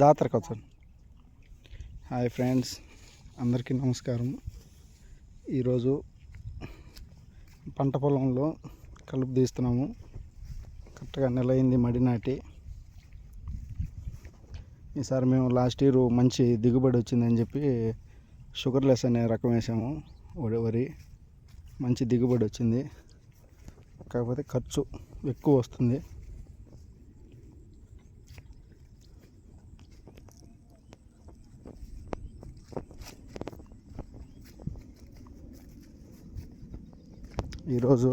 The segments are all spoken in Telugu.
జాతరకు వచ్చాను. హాయ్ ఫ్రెండ్స్, అందరికీ నమస్కారం. ఈరోజు పంట పొలంలో కలుపు తీస్తున్నాము. కరెక్ట్గా నెల అయింది మడి నాటి. ఈసారి మేము లాస్ట్ ఇయర్ మంచి దిగుబడి వచ్చిందని చెప్పి షుగర్లెస్ అనే రకం వేసాము. వరి మంచి దిగుబడి వచ్చింది, కాకపోతే ఖర్చు ఎక్కువ వస్తుంది. ఈరోజు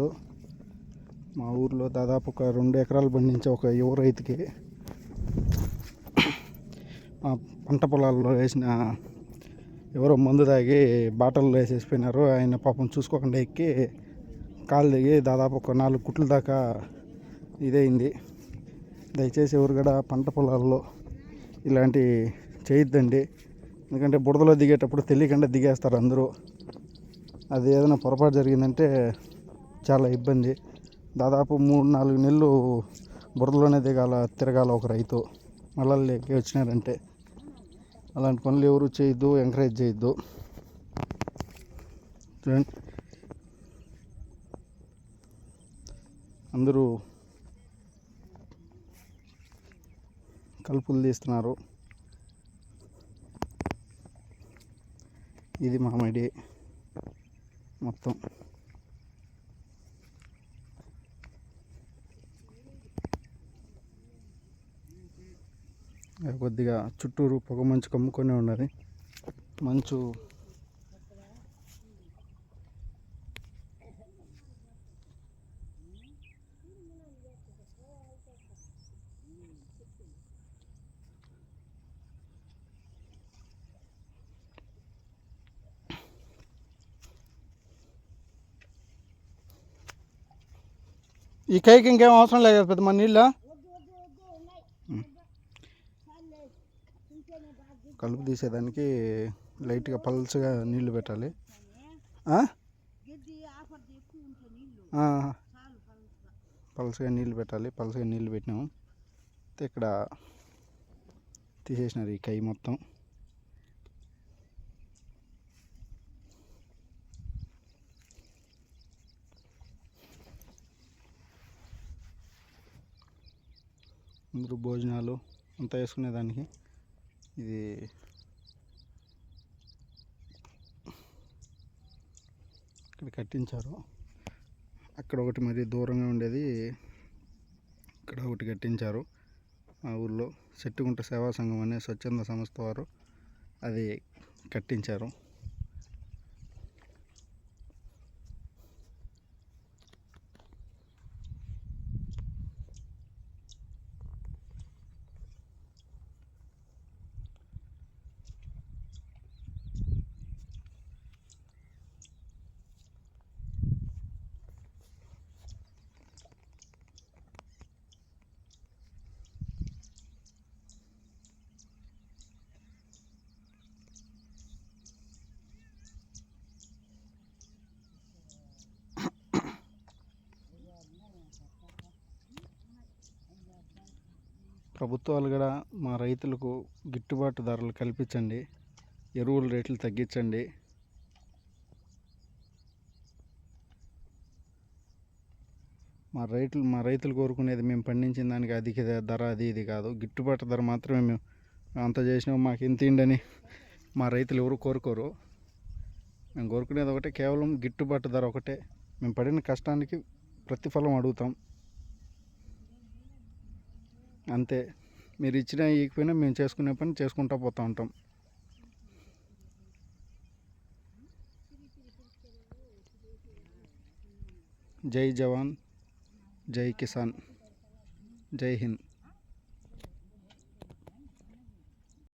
మా ఊర్లో దాదాపు ఒక 2 ఎకరాలు పండించే ఒక యువ రైతుకి పంట పొలాల్లో వేసిన ఎవరో మందు తాగి బాటల్లో వేసేసిపోయినారు. ఆయన పాపం చూసుకోకుండా ఎక్కి కాలు దిగి దాదాపు ఒక 4 కుట్ల దాకా ఇదైంది. దయచేసి ఎవరు కూడా పంట పొలాల్లో ఇలాంటి చేయొద్దండి. ఎందుకంటే బురదలో దిగేటప్పుడు తెలియకుండా దిగేస్తారు అందరూ. అది ఏదైనా పొరపాటు జరిగిందంటే చాలా ఇబ్బంది. దాదాపు 3-4 నెలలు బురదలోనే తిరగాల ఒక రైతు మళ్ళీ వచ్చినారంటే. అలాంటి పనులు ఎవరు చేయొద్దు, ఎంకరేజ్ చేయొద్దు. అందరూ కలుపులు తీస్తున్నారు. ఇది మా మడి మొత్తం. కొద్దిగా చుట్టూరు పొగ మంచు కమ్ముకొని ఉన్నది. మంచు ఈ కైకి ఇంకేం అవసరం లేదు పెద్ద మన నీళ్ళ. కలుపు తీసేదానికి లైట్గా పల్చగా నీళ్లు పెట్టాలి. పల్చగా నీళ్ళు పెట్టాలి. పల్చగా నీళ్ళు పెట్టినాము. ఇక్కడ తీసేసినారు ఈ కై మొత్తం. అందరూ భోజనాలు అంతా వేసుకునేదానికి ఇది ఇక్కడ కట్టించారు. అక్కడ ఒకటి మరి దూరంగా ఉండేది ఇక్కడ ఒకటి కట్టించారు. మా ఊళ్ళో చెట్టుగుంట సేవా సంఘం అనే స్వచ్ఛంద సంస్థ వారు అది కట్టించారు. ప్రభుత్వాలు కూడా మా రైతులకు గిట్టుబాటు ధరలు కల్పించండి. ఎరువుల రేట్లు తగ్గించండి. మా రైతులు కోరుకునేది మేము పండించిన దానికి అధిక ధర అది ఇది కాదు, గిట్టుబాటు ధర మాత్రమే. మేము అంత చేసినాం మాకు ఇంత ఇండని మా రైతులు ఎవరు కోరుకోరు. మేము కోరుకునేది ఒకటే, కేవలం గిట్టుబాటు ధర ఒకటే. మేము పడిన కష్టానికి ప్రతిఫలం అడుగుతాం అంతే. మీరు ఇచ్చినా ఇకపోయినా మేము చేసుకునే పని చేసుకుంటూ పోతూ ఉంటాం. జై జవాన్, జై కిసాన్, జై హింద్.